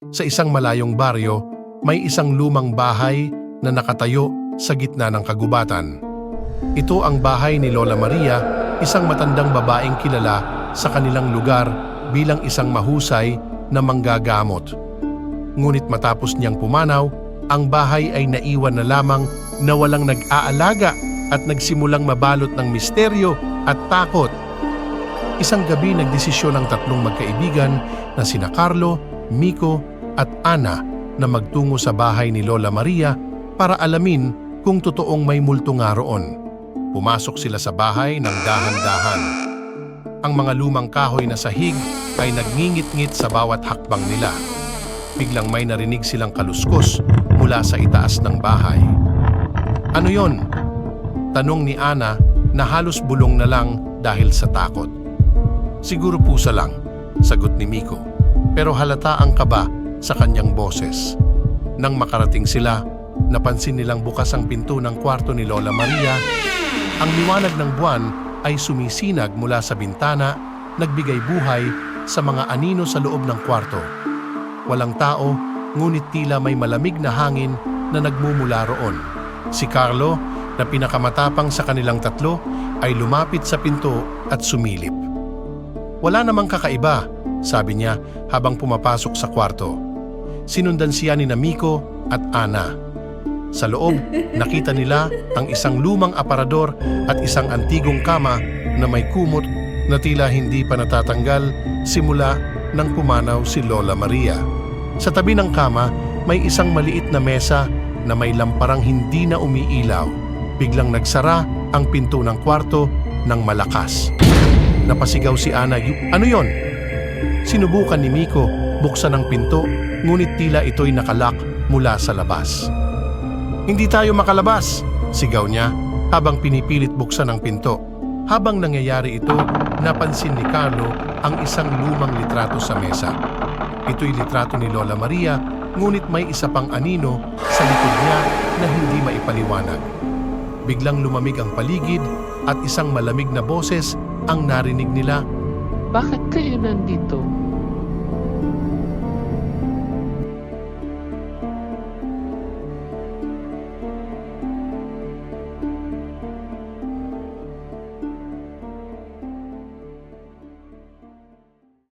Sa isang malayong baryo, may isang lumang bahay na nakatayo sa gitna ng kagubatan. Ito ang bahay ni Lola Maria, isang matandang babaeng kilala sa kanilang lugar bilang isang mahusay na manggagamot. Ngunit matapos niyang pumanaw, ang bahay ay naiwan na lamang na walang nag-aalaga at nagsimulang mabalot ng misteryo at takot. Isang gabi nagdesisyon ang tatlong magkaibigan na sina Carlo, Miko at Ana na magtungo sa bahay ni Lola Maria para alamin kung totoong may multo nga roon. Pumasok sila sa bahay ng dahan-dahan. Ang mga lumang kahoy na sahig ay nagngingit-ngit sa bawat hakbang nila. Biglang may narinig silang kaluskos mula sa itaas ng bahay. "Ano yon?" tanong ni Ana na halos bulong na lang dahil sa takot. "Siguro pusa lang," sagot ni Miko, pero halata ang kaba sa kanyang boses. Nang makarating sila, napansin nilang bukas ang pinto ng kwarto ni Lola Maria. Ang liwanag ng buwan ay sumisinag mula sa bintana, nagbigay buhay sa mga anino sa loob ng kwarto. Walang tao, ngunit tila may malamig na hangin na nagmumula roon. Si Carlo, na pinakamatapang sa kanilang tatlo, ay lumapit sa pinto at sumilip. "Wala namang kakaiba," sabi niya habang pumapasok sa kwarto. Sinundan siya ni Miko at Ana. Sa loob, nakita nila ang isang lumang aparador at isang antigong kama na may kumot na tila hindi pa natatanggal simula nang pumanaw si Lola Maria. Sa tabi ng kama, may isang maliit na mesa na may lamparang hindi na umiilaw. Biglang nagsara ang pinto ng kwarto ng malakas. Napasigaw si Ana, "Ano yon?" Sinubukan ni Miko buksan ang pinto, ngunit tila ito'y nakalak mula sa labas. "Hindi tayo makalabas!" sigaw niya habang pinipilit buksan ang pinto. Habang nangyayari ito, napansin ni Carlo ang isang lumang litrato sa mesa. Ito'y litrato ni Lola Maria, ngunit may isa pang anino sa likod niya na hindi maipaliwanag. Biglang lumamig ang paligid at isang malamig na boses ang narinig nila. "Bakit kayo nandito?